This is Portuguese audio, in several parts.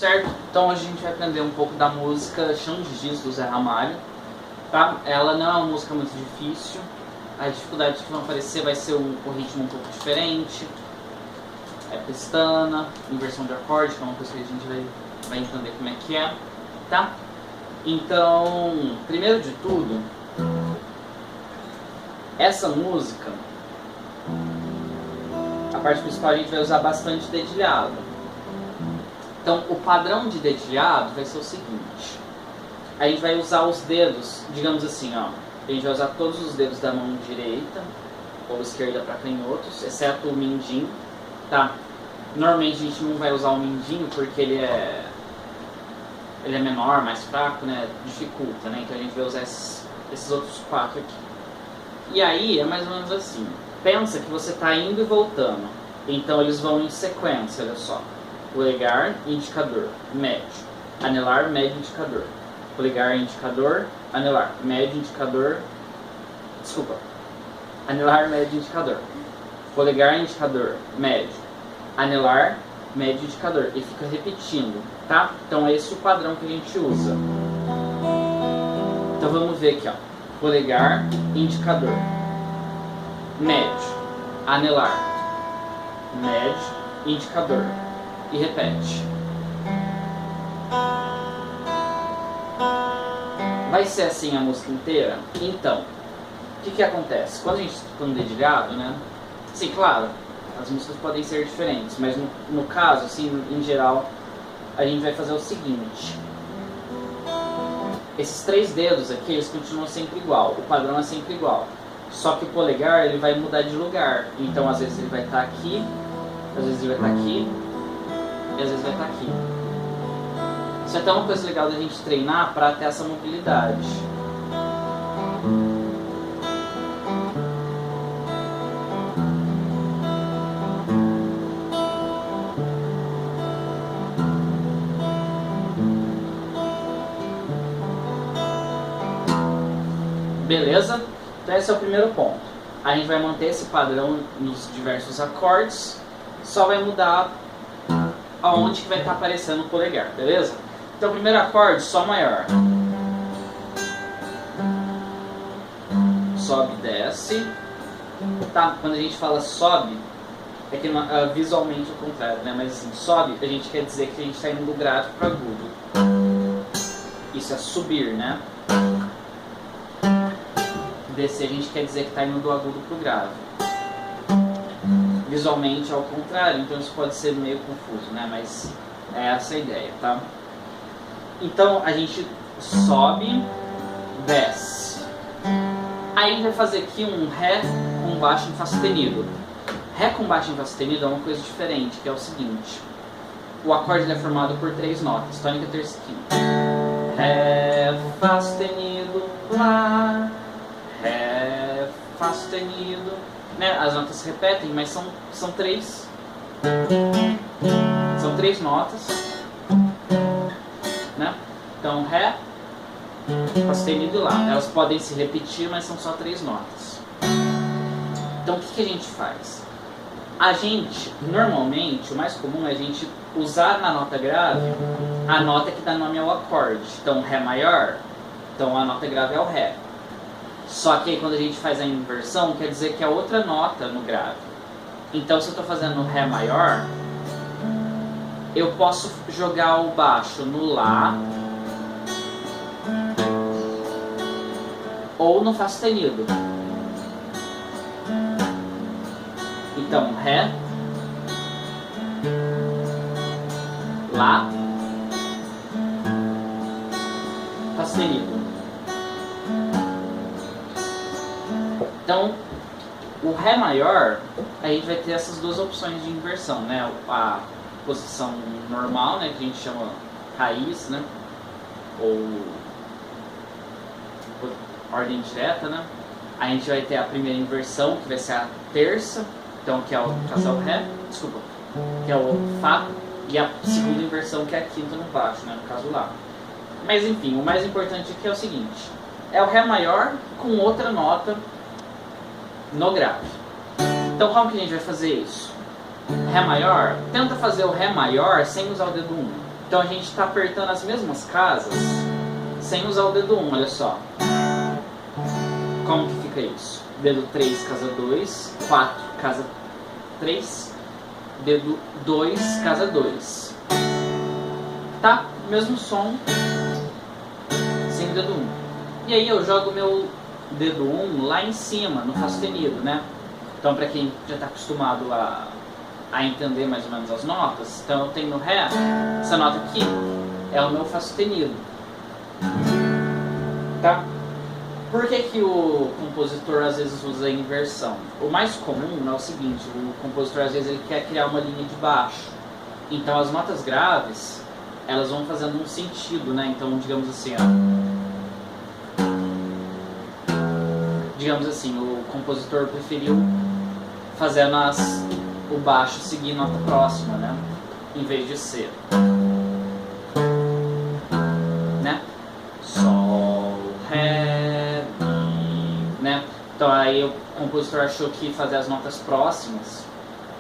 Certo? Então hoje a gente vai aprender um pouco da música Chão de Giz do Zé Ramalho, tá? Ela não é uma música muito difícil, as dificuldades que vão aparecer vai ser o ritmo um pouco diferente, pestana, inversão de acorde, que é uma coisa que a gente vai entender como é que é, tá? Então, primeiro de tudo, essa música, a parte principal a gente vai usar bastante dedilhado. Então, o padrão de dedilhado vai ser o seguinte: a gente vai usar os dedos, digamos assim, ó, a gente vai usar todos os dedos da mão direita ou esquerda para canhotos, exceto o mindinho, tá? Normalmente a gente não vai usar o mindinho porque ele é menor, mais fraco, né? Dificulta, né? Então a gente vai usar esses outros quatro aqui. E aí é mais ou menos assim: pensa que você está indo e voltando, então eles vão em sequência, olha só. Polegar, indicador, médio, anelar, médio, indicador. Polegar, indicador, anelar, médio, indicador. Desculpa. Anelar, médio, indicador. Polegar, indicador, médio, anelar, médio, indicador. E fica repetindo, tá? Então é esse o padrão que a gente usa. Então vamos ver aqui, ó. Polegar, indicador, médio, anelar, médio, indicador. E repete. Vai ser assim a música inteira? Então, o que acontece? Quando a gente está no dedilhado, né? Sim, claro, as músicas podem ser diferentes, mas no caso, assim, em geral, a gente vai fazer o seguinte: esses três dedos aqui, eles continuam sempre igual, o padrão é sempre igual. Só que o polegar, ele vai mudar de lugar. Então, às vezes ele vai estar aqui, às vezes ele vai estar aqui, e às vezes vai estar aqui. Isso é até uma coisa legal da gente treinar para ter essa mobilidade. Beleza? Então esse é o primeiro ponto. A gente vai manter esse padrão nos diversos acordes, só vai mudar aonde que vai estar aparecendo o polegar, beleza? Então o primeiro acorde, Sol maior. Sobe, desce. Tá? Quando a gente fala sobe, é que visualmente é o contrário, né? Mas assim, sobe, a gente quer dizer que a gente está indo do grave para o agudo. Isso é subir, né? Descer, a gente quer dizer que está indo do agudo para o grave. Visualmente é ao contrário, então isso pode ser meio confuso, né? Mas é essa a ideia, tá? Então a gente sobe, desce. Aí a gente vai fazer aqui um Ré com baixo em Fá sustenido. Ré com baixo em Fá sustenido é uma coisa diferente, que é o seguinte: o acorde é formado por três notas, tônica, terça e quinta. Ré, Fá sustenido, Lá, Ré, Fá sustenido. Né? As notas se repetem, mas são três notas, né? Então Ré, Fá sustenido e Lá. Elas podem se repetir, mas são só três notas. Então o que a gente faz? A gente, normalmente, o mais comum é a gente usar na nota grave a nota que dá nome ao acorde. Então Ré maior, então a nota grave é o Ré. Só que aí quando a gente faz a inversão, quer dizer que é outra nota no grave. Então se eu estou fazendo Ré maior, eu posso jogar o baixo no Lá ou no Fá sustenido. Então Ré, Lá, Fá sustenido. Então, o Ré maior, a gente vai ter essas duas opções de inversão, né? A posição normal, né, que a gente chama raiz, né? Ou ordem direta, né? A gente vai ter a primeira inversão, que vai ser a terça, então que é o casal Ré, desculpa, que é o Fá, e a segunda inversão, que é a quinta no baixo, né, no caso Lá. Mas enfim, o mais importante aqui é o seguinte: é o Ré maior com outra nota no grave. Então como que a gente vai fazer isso? Ré maior, tenta fazer o Ré maior sem usar o dedo 1. Então a gente está apertando as mesmas casas sem usar o dedo 1, olha só. Como que fica isso? Dedo 3, casa 2, 4, casa 3, dedo 2, casa 2. Tá? Mesmo som, sem o dedo 1. E aí eu jogo meu dedo 1 lá em cima, no Fá sustenido, né? Então para quem já está acostumado a entender mais ou menos as notas, então eu tenho no Ré, essa nota aqui é o meu Fá sustenido. Tá? Por que que o compositor às vezes usa a inversão? O mais comum é o seguinte, o compositor às vezes ele quer criar uma linha de baixo. Então as notas graves, elas vão fazendo um sentido, né? Então digamos assim, ó. Digamos assim, o compositor preferiu fazendo o baixo seguir nota próxima, né? Em vez de ser, né? Sol, Ré, Mi, né? Então aí o compositor achou que fazer as notas próximas,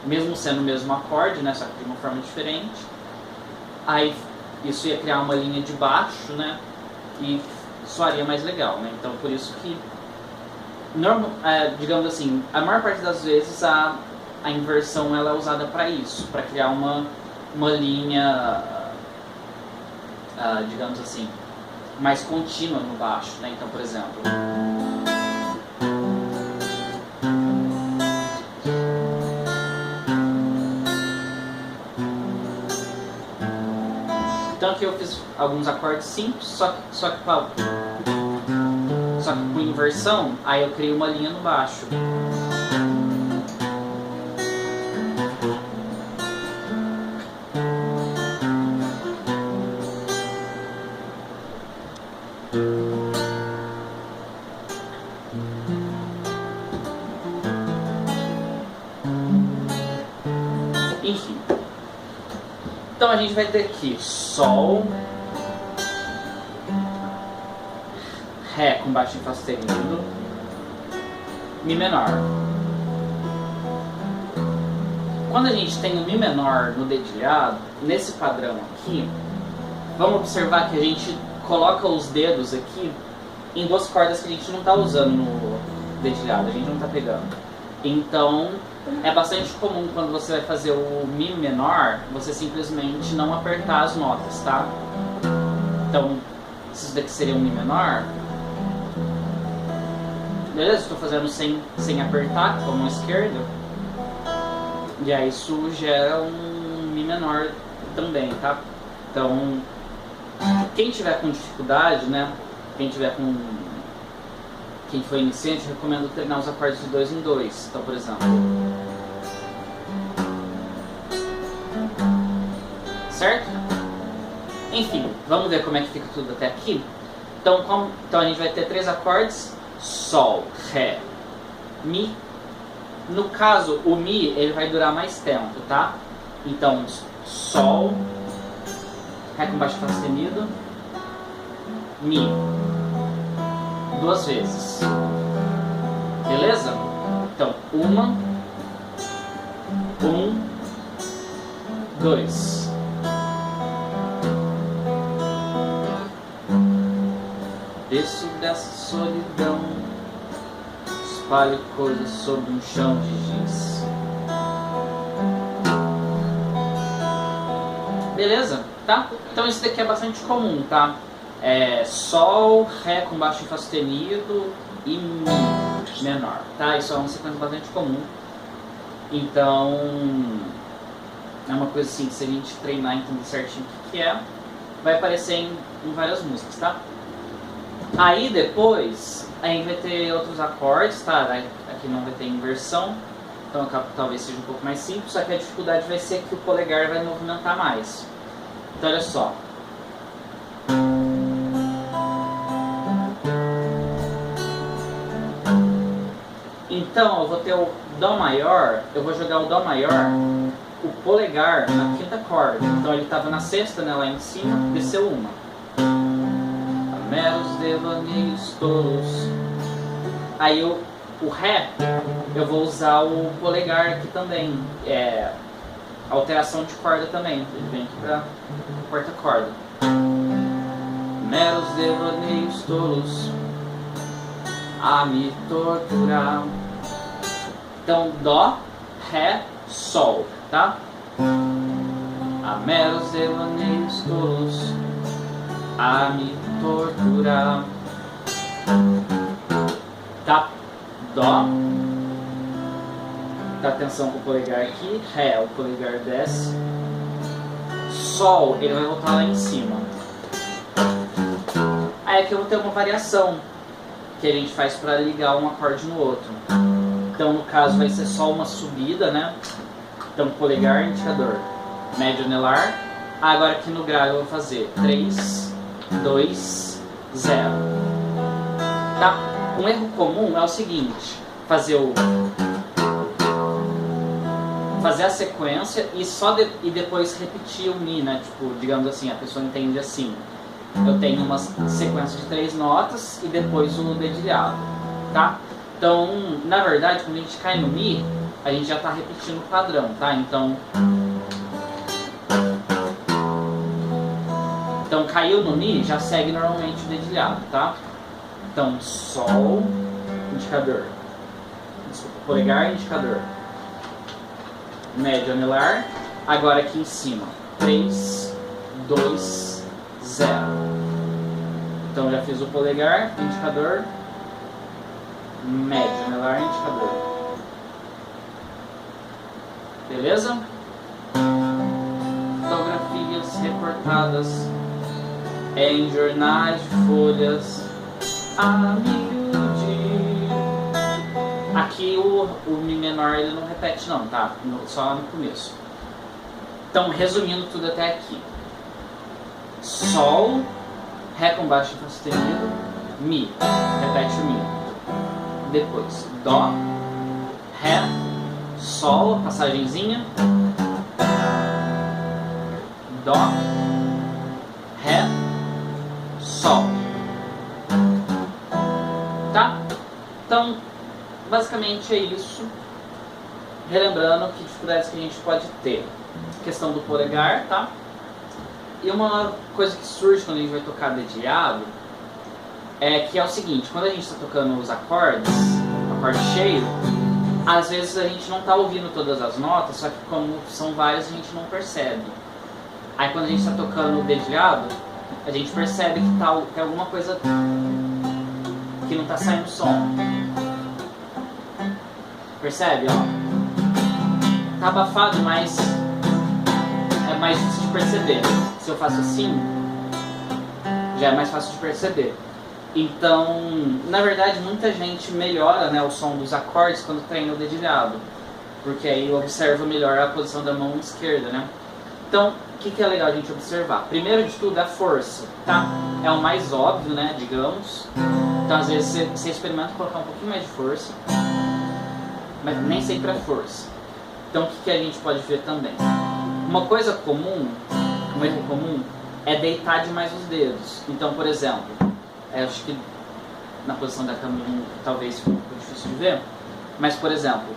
mesmo sendo o mesmo acorde, né? Só que de uma forma diferente, aí isso ia criar uma linha de baixo, né? E soaria mais legal, né? Então por isso que, digamos assim, a maior parte das vezes a inversão ela é usada para isso, para criar uma linha, digamos assim, mais contínua no baixo, né? Então, por exemplo, então aqui eu fiz alguns acordes simples, só que com inversão, aí eu criei uma linha no baixo. Enfim. Então a gente vai ter aqui Sol, Ré com baixo em Fá sustenido, Mi menor. Quando a gente tem o Mi menor no dedilhado, nesse padrão aqui, vamos observar que a gente coloca os dedos aqui em duas cordas que a gente não está usando no dedilhado, a gente não está pegando. Então é bastante comum quando você vai fazer o Mi menor, você simplesmente não apertar as notas, tá? Então, isso daqui seria um Mi menor. Beleza? Estou fazendo sem apertar com a mão esquerda. E aí isso gera um Mi menor também, tá? Então, quem tiver com dificuldade, né? Quem for iniciante, eu recomendo treinar os acordes de 2 em 2. Então, por exemplo, certo? Enfim, vamos ver como é que fica tudo até aqui. Então a gente vai ter 3 acordes: Sol, Ré, Mi. No caso, o Mi ele vai durar mais tempo, tá? Então, Sol, Ré com baixo Fá sustenido, Mi, 2 vezes. Beleza? Então, 1, 2. Desço dessa solidão, espalho coisas sobre um chão de giz. Beleza? Tá? Então isso daqui é bastante comum, tá? Sol, Ré com baixo em Fá sustenido e Mi menor, tá? Isso é uma sequência bastante comum. Então é uma coisa assim, se a gente treinar e entender certinho o que é, vai aparecer em várias músicas, tá? Aí depois a gente vai ter outros acordes, tá? Aqui não vai ter inversão, então talvez seja um pouco mais simples, só que a dificuldade vai ser que o polegar vai movimentar mais. Então olha só. Então eu vou ter o Dó maior, eu vou jogar o Dó maior, o polegar na quinta corda. Então ele estava na sexta, né, lá em cima, desceu uma. Meros devaneios tolos. Aí o Ré, eu vou usar o polegar aqui também. Alteração de corda também. Ele vem aqui pra quarta corda. Meros devaneios tolos a me torturar. Então, Dó, Ré, Sol, tá? A meros devaneios tolos a me torturar. Tá? Dó. Dá atenção com o polegar aqui. Ré, o polegar desce. Sol, ele vai voltar lá em cima. Aí aqui eu vou ter uma variação que a gente faz para ligar um acorde no outro. Então no caso vai ser só uma subida, né? Então polegar, indicador, médio anelar. Agora aqui no grave eu vou fazer 3, 2, 0. Tá? Um erro comum é o seguinte: fazer a sequência e depois repetir o Mi, né? Tipo, digamos assim, a pessoa entende assim. Eu tenho uma sequência de 3 notas e depois o dedilhado, tá? Então, na verdade, quando a gente cai no Mi, a gente já está repetindo o padrão, tá? Então, caiu no Mi, já segue normalmente o dedilhado, tá? Então, Sol, indicador. Desculpa, polegar, indicador. Médio anelar. Agora aqui em cima, 3, 2, 0. Então já fiz o polegar, indicador, médio anelar, indicador. Beleza? Fotografias recortadas em jornais de folhas a miúde. Aqui o Mi menor ele não repete não, tá? Só no começo. Então, resumindo tudo até aqui. Sol, Ré com baixo sustenido, Mi, repete o Mi. Depois, Dó, Ré, Sol, passagenzinha, Dó, Ré, Sol. Tá? Então, basicamente é isso. Relembrando que dificuldades que a gente pode ter. Questão do polegar, tá? E uma coisa que surge quando a gente vai tocar dedilhado é que é o seguinte: quando a gente está tocando os acordes, acorde cheio, às vezes a gente não está ouvindo todas as notas, só que como são várias a gente não percebe. Aí quando a gente está tocando o dedilhado, a gente percebe que tem alguma coisa que não está saindo som. Percebe? Ó. Tá abafado, mas é mais difícil de perceber. Se eu faço assim, já é mais fácil de perceber. Então, na verdade, muita gente melhora, né, o som dos acordes quando treina o dedilhado, porque aí observa melhor a posição da mão esquerda, né? Então, o que é legal a gente observar? Primeiro de tudo, a força, tá? É o mais óbvio, né, digamos. Então, às vezes, você experimenta colocar um pouquinho mais de força, mas nem sempre é força. Então, o que a gente pode ver também? Uma coisa comum, um erro comum, é deitar demais os dedos. Então, por exemplo, acho que na posição da câmera talvez fique um pouco difícil de ver, mas, por exemplo,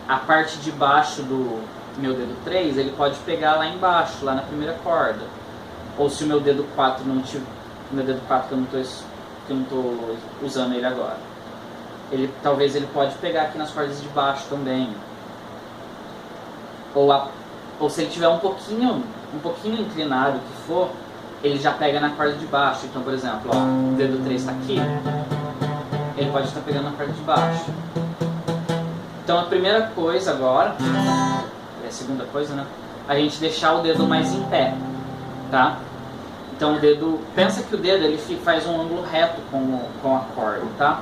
a parte de baixo do meu dedo 3, ele pode pegar lá embaixo, lá na primeira corda. Ou se o meu dedo 4 não tiver, meu dedo 4 que eu não estou usando ele agora, talvez ele pode pegar aqui nas cordas de baixo também. Ou se ele tiver um pouquinho inclinado, que for, ele já pega na corda de baixo. Então, por exemplo, ó, o dedo 3 está aqui, ele pode estar pegando na corda de baixo. Então, a primeira coisa agora, é a segunda coisa, né? A gente deixar o dedo mais em pé, tá? Então, o dedo, pensa que o dedo ele faz um ângulo reto com a corda, tá?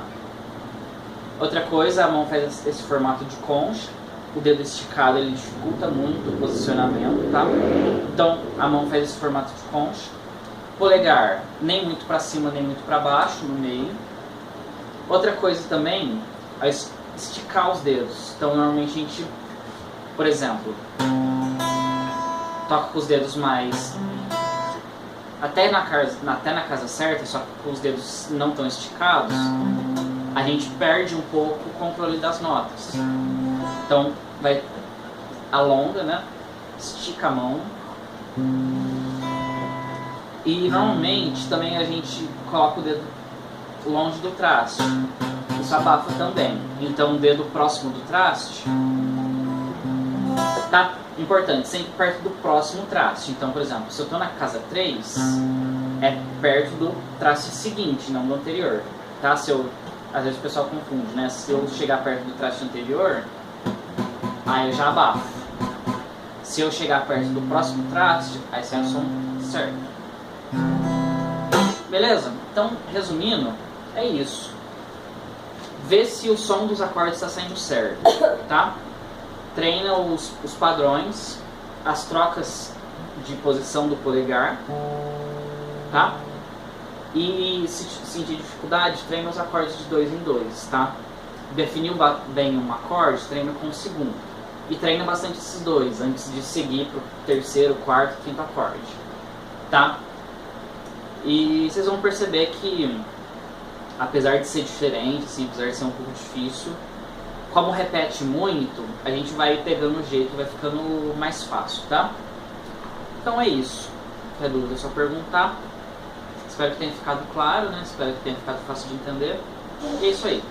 Outra coisa, a mão faz esse formato de concha. O dedo esticado ele dificulta muito o posicionamento, tá? Então a mão faz esse formato de concha. Polegar nem muito para cima nem muito para baixo, no meio. Outra coisa também é esticar os dedos. Então normalmente a gente, por exemplo, toca com os dedos mais até na casa certa, só que com os dedos não tão esticados, a gente perde um pouco o controle das notas. Então, alonga, né? Estica a mão. E normalmente também a gente coloca o dedo longe do traste. Isso abafa também. Então o dedo próximo do traste, tá? Importante, sempre perto do próximo traste. Então, por exemplo, se eu estou na casa 3, é perto do traste seguinte, não do anterior. Tá? Às vezes o pessoal confunde, né? Se eu chegar perto do traste anterior, aí eu já abafo. Se eu chegar perto do próximo traste, aí sai o som certo. Beleza? Então, resumindo, é isso. Vê se o som dos acordes está saindo certo, tá? Treina os padrões, as trocas de posição do polegar, tá? E se sentir dificuldade, treina os acordes de 2 em 2, tá? Definiu bem um acorde, treina com o segundo. E treina bastante esses dois, antes de seguir para o terceiro, quarto, quinto acorde, tá? E vocês vão perceber que, apesar de ser diferente, assim, apesar de ser um pouco difícil, como repete muito, a gente vai pegando o jeito, vai ficando mais fácil, tá? Então é isso. Qualquer dúvida é só perguntar. Espero que tenha ficado claro, né? Espero que tenha ficado fácil de entender. E é isso aí.